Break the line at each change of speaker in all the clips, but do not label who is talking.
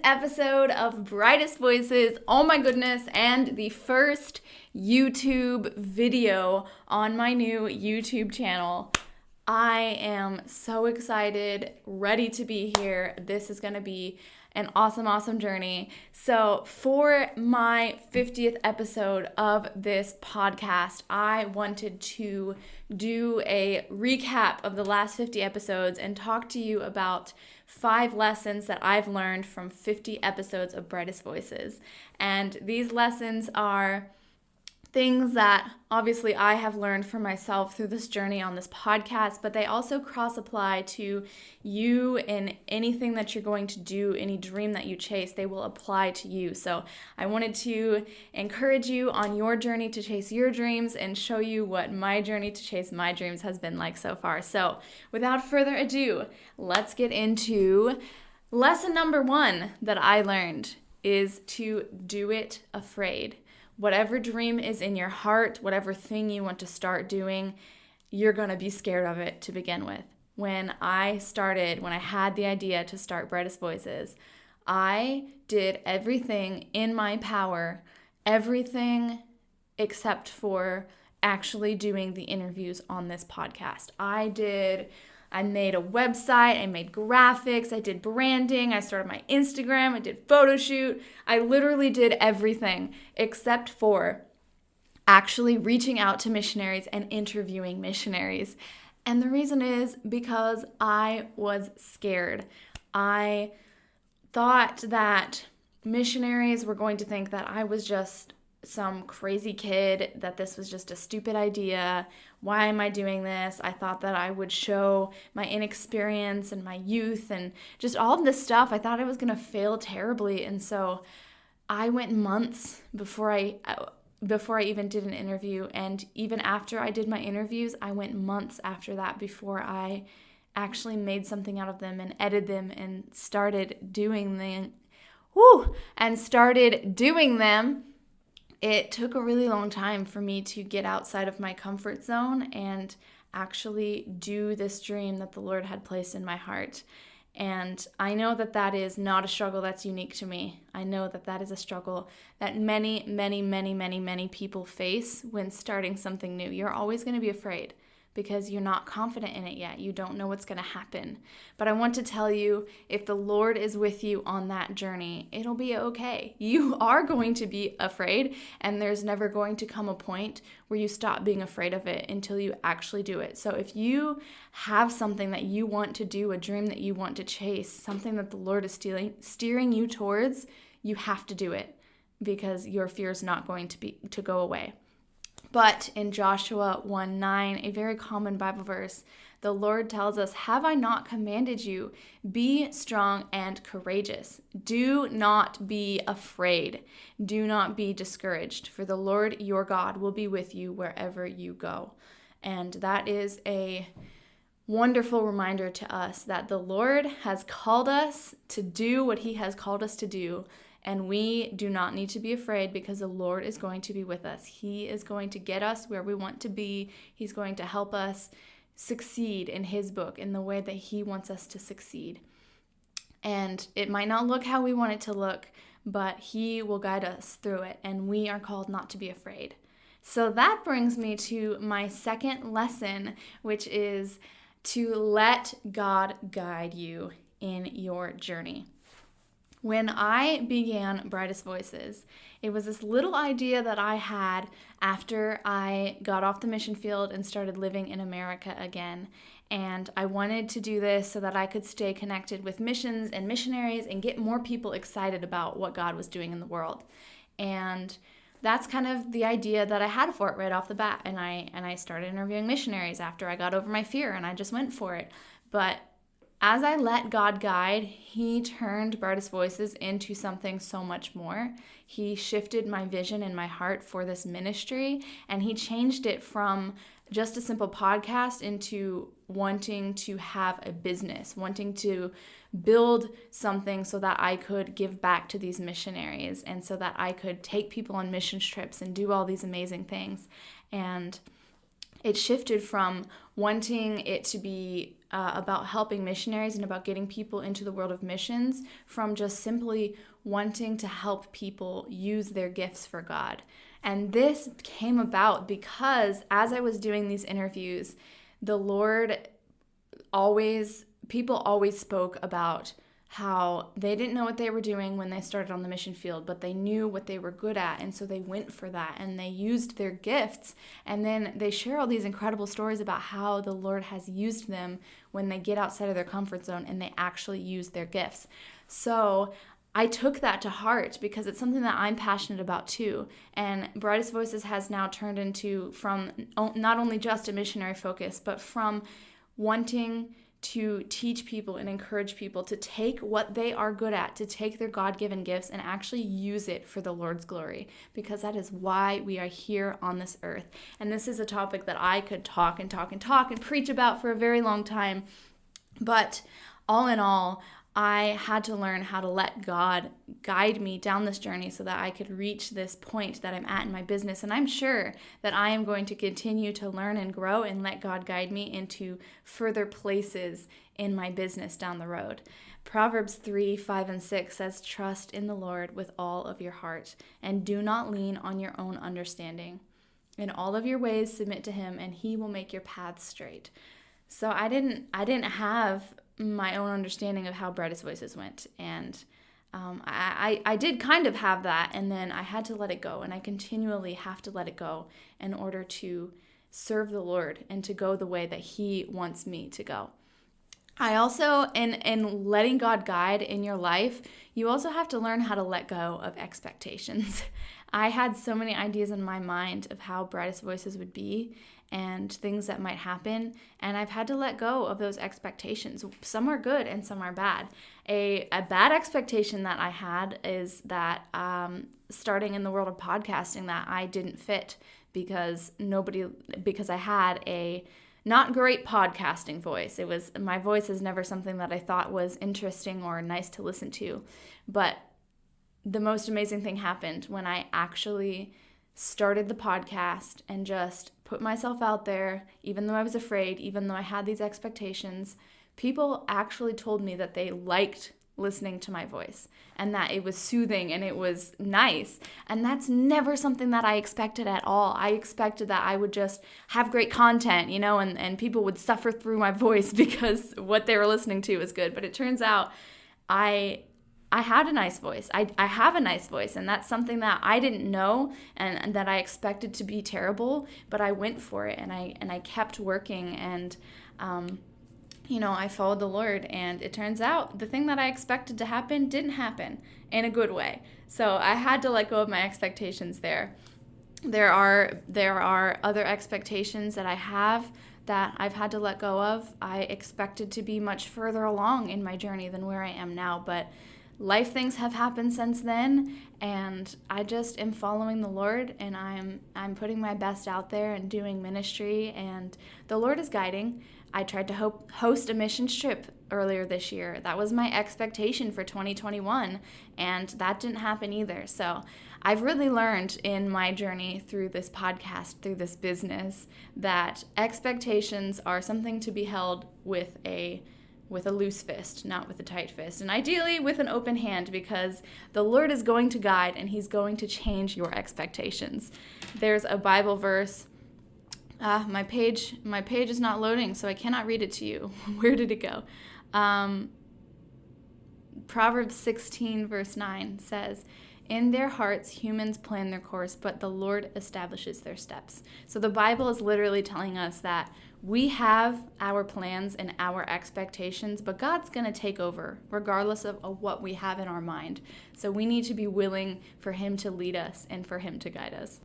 episode of Brightest Voices. Oh my goodness, and the first YouTube video on my new YouTube channel. I am so excited, ready to be here. This is going to be an awesome journey. So for my 50th episode of this podcast, I wanted to do a recap of the last 50 episodes and talk to you about 5 lessons that I've learned from 50 episodes of Brightest Voices. And these lessons are things that obviously I have learned for myself through this journey on this podcast, but they also cross-apply to you in anything that you're going to do, any dream that you chase, they will apply to you. So I wanted to encourage you on your journey to chase your dreams and show you what my journey to chase my dreams has been like so far. So without further ado, let's get into lesson number 1 that I learned is to do it afraid. Whatever dream is in your heart, whatever thing you want to start doing, you're going to be scared of it to begin with. When I had the idea to start Brightest Voices, I did everything in my power, everything except for actually doing the interviews on this podcast. I made a website, I made graphics, I did branding, I started my Instagram, I did photo shoot. I literally did everything except for actually reaching out to missionaries and interviewing missionaries. And the reason is because I was scared. I thought that missionaries were going to think that I was just some crazy kid, that this was just a stupid idea. Why am I doing this? I thought that I would show my inexperience and my youth and just all of this stuff. I thought I was going to fail terribly. And so I went months before I even did an interview. And even after I did my interviews, I went months after that before I actually made something out of them and edited them and started doing them. It took a really long time for me to get outside of my comfort zone and actually do this dream that the Lord had placed in my heart. And I know that that is not a struggle that's unique to me. I know that that is a struggle that many people face when starting something new. You're always going to be afraid because you're not confident in it yet. You don't know what's going to happen. But I want to tell you, if the Lord is with you on that journey, it'll be okay. You are going to be afraid, and there's never going to come a point where you stop being afraid of it until you actually do it. So if you have something that you want to do, a dream that you want to chase, something that the Lord is steering you towards, you have to do it because your fear is not going to go away. But in Joshua 1:9, a very common Bible verse, the Lord tells us, "Have I not commanded you? Be strong and courageous. Do not be afraid. Do not be discouraged, for the Lord your God will be with you wherever you go." And that is a wonderful reminder to us that the Lord has called us to do what He has called us to do. And we do not need to be afraid because the Lord is going to be with us. He is going to get us where we want to be. He's going to help us succeed in His book in the way that He wants us to succeed. And it might not look how we want it to look, but He will guide us through it. And we are called not to be afraid. So that brings me to my second lesson, which is to let God guide you in your journey. When I began Brightest Voices, it was this little idea that I had after I got off the mission field and started living in America again. And I wanted to do this so that I could stay connected with missions and missionaries and get more people excited about what God was doing in the world. And that's kind of the idea that I had for it right off the bat. And I started interviewing missionaries after I got over my fear, and I just went for it. But as I let God guide, He turned Brightest Voices into something so much more. He shifted my vision in my heart for this ministry, and He changed it from just a simple podcast into wanting to have a business, wanting to build something so that I could give back to these missionaries and so that I could take people on mission trips and do all these amazing things. And it shifted from wanting it to be about helping missionaries and about getting people into the world of missions, from just simply wanting to help people use their gifts for God. And this came about because as I was doing these interviews, people always spoke about how they didn't know what they were doing when they started on the mission field, but they knew what they were good at, and so they went for that, and they used their gifts, and then they share all these incredible stories about how the Lord has used them when they get outside of their comfort zone and they actually use their gifts. So I took that to heart because it's something that I'm passionate about too. And Brightest Voices has now turned into, from not only just a missionary focus, but from wanting to teach people and encourage people to take what they are good at, to take their God-given gifts and actually use it for the Lord's glory, because that is why we are here on this earth. And this is a topic that I could talk and preach about for a very long time. But all in all, I had to learn how to let God guide me down this journey so that I could reach this point that I'm at in my business. And I'm sure that I am going to continue to learn and grow and let God guide me into further places in my business down the road. Proverbs 3:5-6 says, "Trust in the Lord with all of your heart, and do not lean on your own understanding. In all of your ways submit to him, and he will make your paths straight." So I didn't have my own understanding of how Brightest Voices went, and I did kind of have that, and then I had to let it go, and I continually have to let it go in order to serve the Lord and to go the way that he wants me to go. I also, in letting God guide in your life, you also have to learn how to let go of expectations. I had so many ideas in my mind of how Brightest Voices would be and things that might happen, and I've had to let go of those expectations. Some are good and some are bad. A bad expectation that I had is that starting in the world of podcasting, that I didn't fit because I had a not great podcasting voice. My voice is never something that I thought was interesting or nice to listen to. But the most amazing thing happened when I actually started the podcast and just put myself out there, even though I was afraid, even though I had these expectations. People actually told me that they liked listening to my voice and that it was soothing and it was nice. And that's never something that I expected at all. I expected that I would just have great content, and people would suffer through my voice because what they were listening to was good. But it turns out I had a nice voice. I have a nice voice, and that's something that I didn't know and that I expected to be terrible, but I went for it, and I kept working, and I followed the Lord, and it turns out the thing that I expected to happen didn't happen in a good way. So I had to let go of my expectations there. There are other expectations that I have that I've had to let go of. I expected to be much further along in my journey than where I am now, but life things have happened since then, and I just am following the Lord, and I'm putting my best out there and doing ministry, and the Lord is guiding. I tried to host a missions trip earlier this year. That was my expectation for 2021, and that didn't happen either. So I've really learned in my journey through this podcast, through this business, that expectations are something to be held with a loose fist, not with a tight fist, and ideally with an open hand, because the Lord is going to guide and he's going to change your expectations. There's a Bible verse. My page is not loading, so I cannot read it to you. Where did it go? Proverbs 16 verse 9 says, "In their hearts humans plan their course, but the Lord establishes their steps." So the Bible is literally telling us that we have our plans and our expectations, but God's going to take over regardless of what we have in our mind. So we need to be willing for him to lead us and for him to guide us.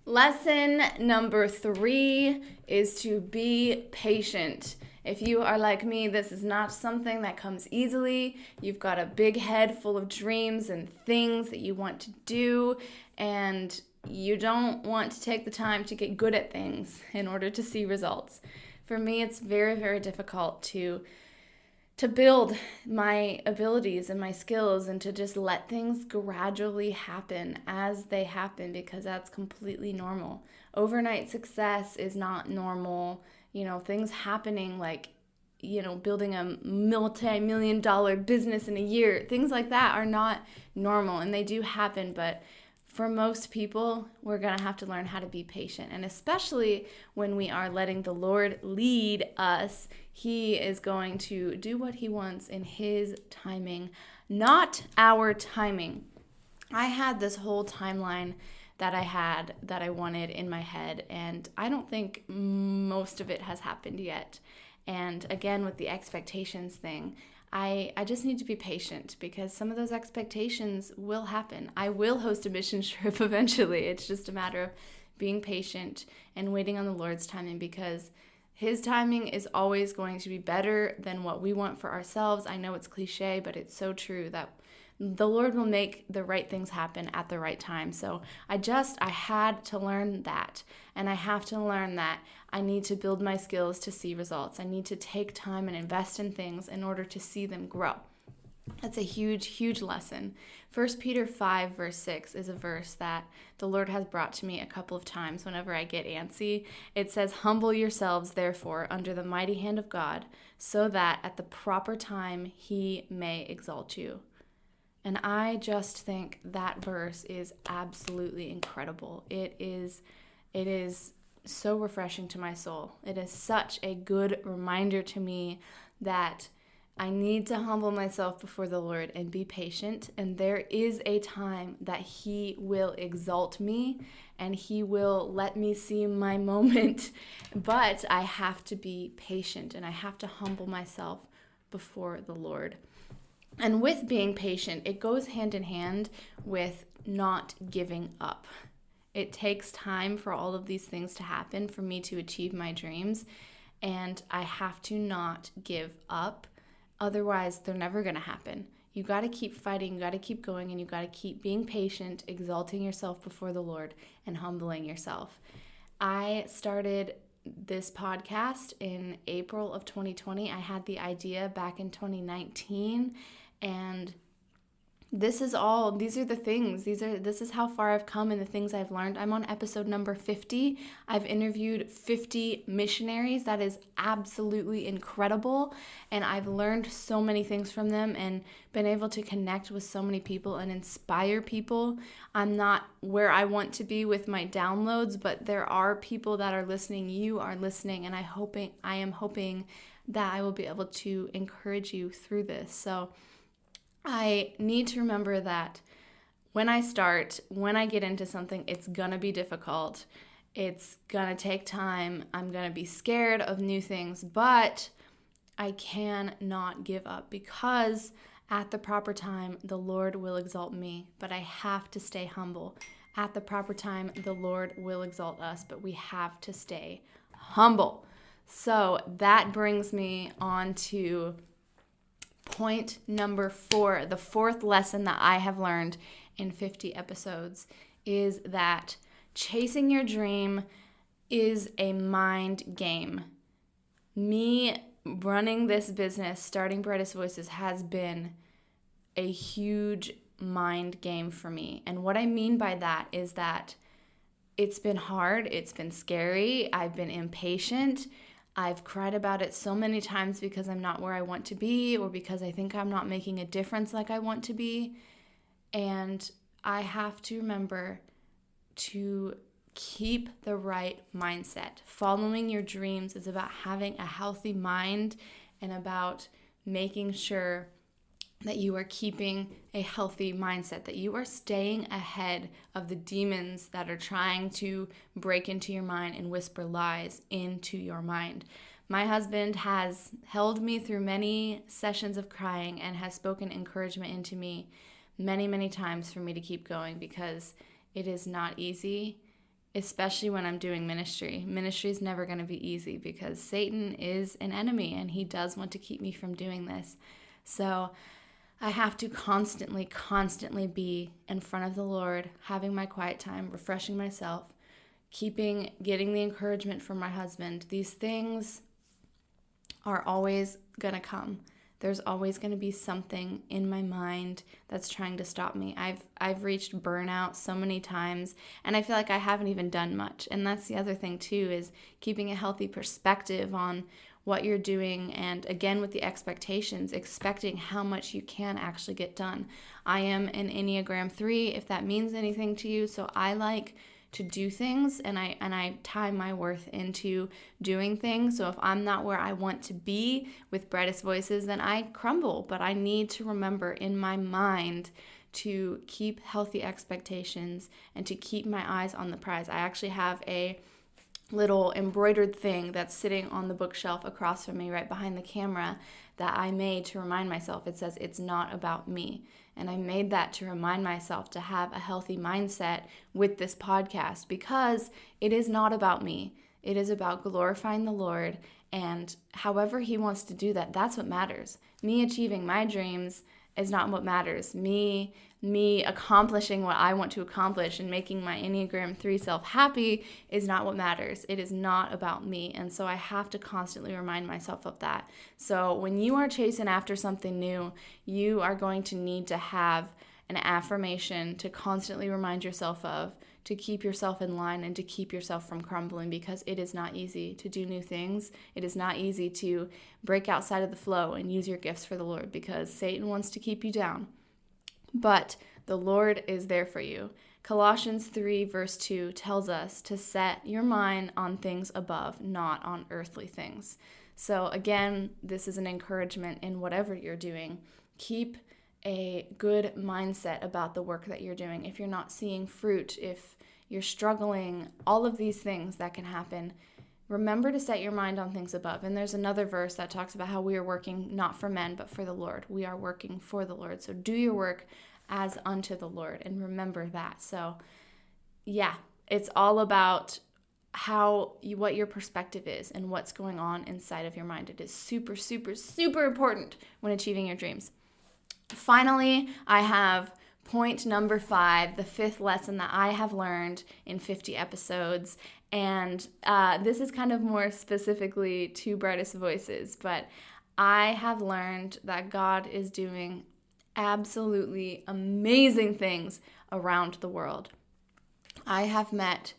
Lesson number 3 is to be patient. If you are like me, this is not something that comes easily. You've got a big head full of dreams and things that you want to do, and you don't want to take the time to get good at things in order to see results. For me, it's very, very difficult to to build my abilities and my skills and to just let things gradually happen as they happen, because that's completely normal. Overnight success is not normal. Things happening like, building a multi-million-dollar business in a year, things like that are not normal, and they do happen, but for most people, we're going to have to learn how to be patient. And especially when we are letting the Lord lead us, He is going to do what He wants in His timing, not our timing. I had this whole timeline that I wanted in my head, and I don't think most of it has happened yet. And again, with the expectations thing, I just need to be patient, because some of those expectations will happen. I will host a mission trip eventually. It's just a matter of being patient and waiting on the Lord's timing, because His timing is always going to be better than what we want for ourselves. I know it's cliche, but it's so true that the Lord will make the right things happen at the right time. So I had to learn that. And I have to learn that I need to build my skills to see results. I need to take time and invest in things in order to see them grow. That's a huge, huge lesson. 1 Peter 5, verse 6 is a verse that the Lord has brought to me a couple of times whenever I get antsy. It says, "Humble yourselves, therefore, under the mighty hand of God, so that at the proper time He may exalt you." And I just think that verse is absolutely incredible. It is so refreshing to my soul. It is such a good reminder to me that I need to humble myself before the Lord and be patient. And there is a time that He will exalt me and He will let me see my moment. But I have to be patient and I have to humble myself before the Lord. And with being patient, it goes hand in hand with not giving up. It takes time for all of these things to happen for me to achieve my dreams, and I have to not give up. Otherwise, they're never going to happen. You got to keep fighting, you got to keep going, and you got to keep being patient, exalting yourself before the Lord, and humbling yourself. I started this podcast in April of 2020. I had the idea back in 2019, and this is the things. This is how far I've come and the things I've learned. I'm on episode number 50. I've interviewed 50 missionaries. That is absolutely incredible. And I've learned so many things from them and been able to connect with so many people and inspire people. I'm not where I want to be with my downloads, but there are people that are listening. You are listening, and I am hoping that I will be able to encourage you through this. So I need to remember that when I get into something, it's gonna be difficult. It's gonna take time. I'm gonna be scared of new things, but I cannot give up, because at the proper time, the Lord will exalt me, but I have to stay humble. At the proper time, the Lord will exalt us, but we have to stay humble. So that brings me on to point number 4, the fourth lesson that I have learned in 50 episodes, is that chasing your dream is a mind game. Me running this business, starting Brightest Voices, has been a huge mind game for me. And what I mean by that is that it's been hard, it's been scary, I've been impatient, I've cried about it so many times because I'm not where I want to be, or because I think I'm not making a difference like I want to be. And I have to remember to keep the right mindset. Following your dreams is about having a healthy mind and about making sure that you are keeping a healthy mindset, that you are staying ahead of the demons that are trying to break into your mind and whisper lies into your mind. My husband has held me through many sessions of crying and has spoken encouragement into me many, many times for me to keep going, because it is not easy, especially when I'm doing ministry. Ministry is never going to be easy because Satan is an enemy and he does want to keep me from doing this. So I have to constantly be in front of the Lord, having my quiet time, refreshing myself, getting the encouragement from my husband. These things are always going to come. there's always going to be something in my mind that's trying to stop me. I've reached burnout so many times, and I feel like I haven't even done much. And that's the other thing too, is keeping a healthy perspective on what you're doing, and again with the expectations, expecting how much you can actually get done. I am an Enneagram 3, if that means anything to you, so I like to do things, and I tie my worth into doing things. So if I'm not where I want to be with Brightest Voices, then I crumble. But I need to remember in my mind to keep healthy expectations and to keep my eyes on the prize. I actually have a little embroidered thing that's sitting on the bookshelf across from me right behind the camera that I made to remind myself. It says, "It's not about me." And I made that to remind myself to have a healthy mindset with this podcast, because it is not about me. It is about glorifying the Lord, and however He wants to do that, that's what matters. Me achieving my dreams is not what matters. Me accomplishing what I want to accomplish and making my Enneagram 3 self happy is not what matters. It is not about me. And so I have to constantly remind myself of that. So when you are chasing after something new, you are going to need to have an affirmation to constantly remind yourself of, to keep yourself in line and to keep yourself from crumbling, because it is not easy to do new things. It is not easy to break outside of the flow and use your gifts for the Lord, because Satan wants to keep you down. But the Lord is there for you. Colossians 3 verse 2 tells us to set your mind on things above, not on earthly things. So again, this is an encouragement in whatever you're doing. Keep a good mindset about the work that you're doing. If you're not seeing fruit, if you're struggling, all of these things that can happen, remember to set your mind on things above. And there's another verse that talks about how we are working not for men, but for the Lord. We are working for the Lord. So do your work as unto the Lord, and remember that. So yeah, it's all about what your perspective is and what's going on inside of your mind. It is super, super, super important when achieving your dreams. Finally, I have point number 5, the 5th lesson that I have learned in 50 episodes. And this is kind of more specifically to Brightest Voices, but I have learned that God is doing absolutely amazing things around the world. I have met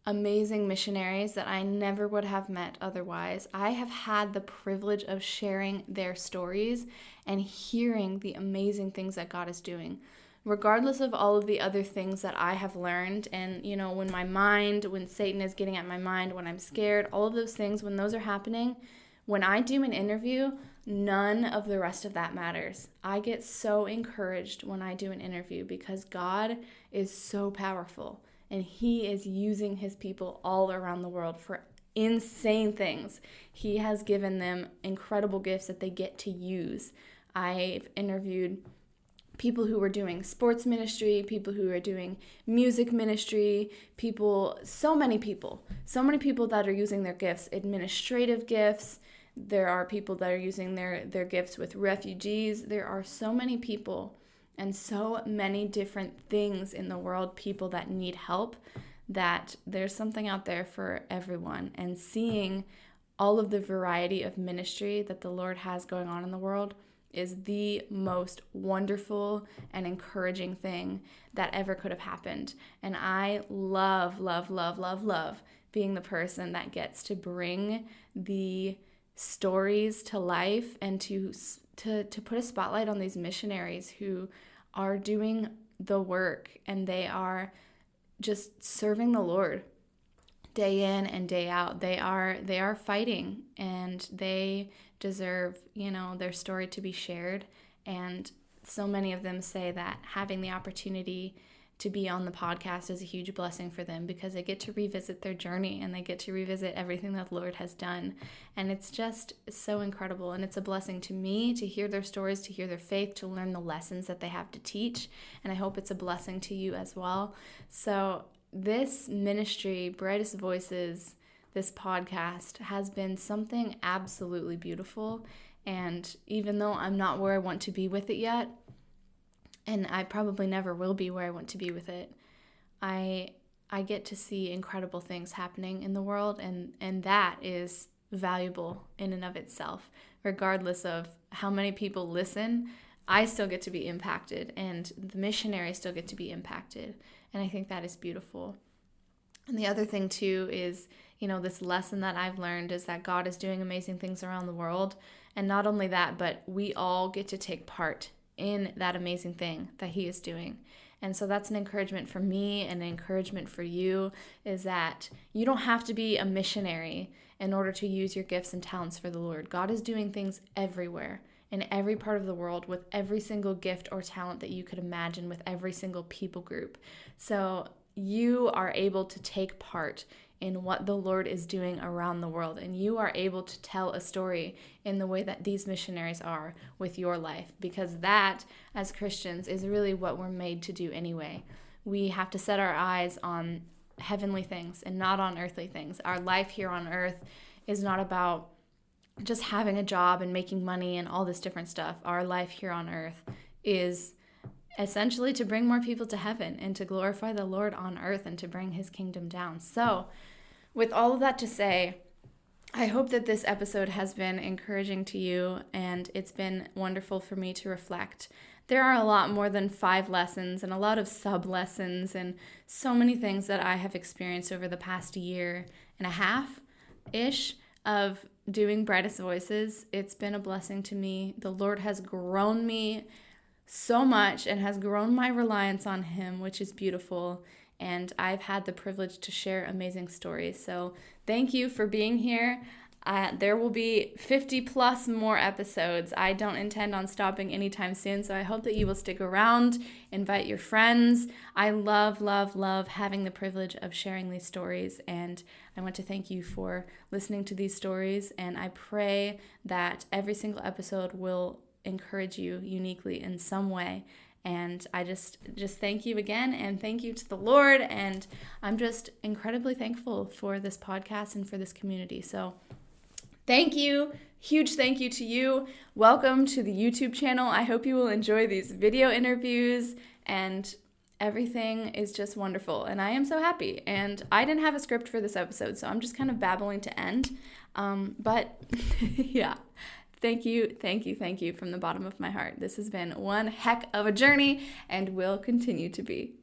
amazing missionaries that I never would have met otherwise. I have had the privilege of sharing their stories and hearing the amazing things that God is doing. Regardless of all of the other things that I have learned, and when Satan is getting at my mind, when I'm scared, all of those things, when those are happening, when I do an interview, none of the rest of that matters. I get so encouraged when I do an interview, because God is so powerful, and He is using His people all around the world for insane things. He has given them incredible gifts that they get to use. I've interviewed people who were doing sports ministry, people who are doing music ministry, so many people that are using their gifts, administrative gifts. There are people that are using their gifts with refugees. There are so many people and so many different things in the world, people that need help, that there's something out there for everyone. And seeing all of the variety of ministry that the Lord has going on in the world is the most wonderful and encouraging thing that ever could have happened. And I love, love, love, love, love being the person that gets to bring the stories to life and to put a spotlight on these missionaries who are doing the work, and they are just serving the Lord day in and day out. They are fighting, and they deserve, their story to be shared. And so many of them say that having the opportunity to be on the podcast is a huge blessing for them, because they get to revisit their journey and they get to revisit everything that the Lord has done. And it's just so incredible. And it's a blessing to me to hear their stories, to hear their faith, to learn the lessons that they have to teach. And I hope it's a blessing to you as well. So this ministry, Brightest Voices, this podcast, has been something absolutely beautiful. And even though I'm not where I want to be with it yet, and I probably never will be where I want to be with it, I get to see incredible things happening in the world, and that is valuable in and of itself. regardless of how many people listen, I still get to be impacted, and the missionaries still get to be impacted. And I think that is beautiful. And the other thing too is, this lesson that I've learned is that God is doing amazing things around the world. And not only that, but we all get to take part in that amazing thing that He is doing. And so that's an encouragement for me and an encouragement for you, is that you don't have to be a missionary in order to use your gifts and talents for the Lord. God is doing things everywhere, in every part of the world, with every single gift or talent that you could imagine, with every single people group. So you are able to take part in what the Lord is doing around the world, and you are able to tell a story in the way that these missionaries are with your life, because that, as Christians, is really what we're made to do anyway. We have to set our eyes on heavenly things and not on earthly things. Our life here on earth is not about just having a job and making money and all this different stuff. Our life here on earth is essentially to bring more people to heaven and to glorify the Lord on earth and to bring His kingdom down. So with all of that to say, I hope that this episode has been encouraging to you, and it's been wonderful for me to reflect. There are a lot more than 5 lessons and a lot of sub-lessons and so many things that I have experienced over the past year and a half-ish of doing Brightest Voices. It's been a blessing to me. The Lord has grown me so much and has grown my reliance on Him, which is beautiful. And I've had the privilege to share amazing stories. So thank you for being here. There will be 50 plus more episodes. I don't intend on stopping anytime soon, so I hope that you will stick around, invite your friends. I love, love, love having the privilege of sharing these stories, and I want to thank you for listening to these stories, and I pray that every single episode will encourage you uniquely in some way. And I just thank you again, and thank you to the Lord, and I'm just incredibly thankful for this podcast and for this community. So thank you. Huge thank you to you. Welcome to the YouTube channel. I hope you will enjoy these video interviews, and everything is just wonderful. And I am so happy. And I didn't have a script for this episode, so I'm just kind of babbling to end. But yeah, thank you from the bottom of my heart. This has been one heck of a journey and will continue to be.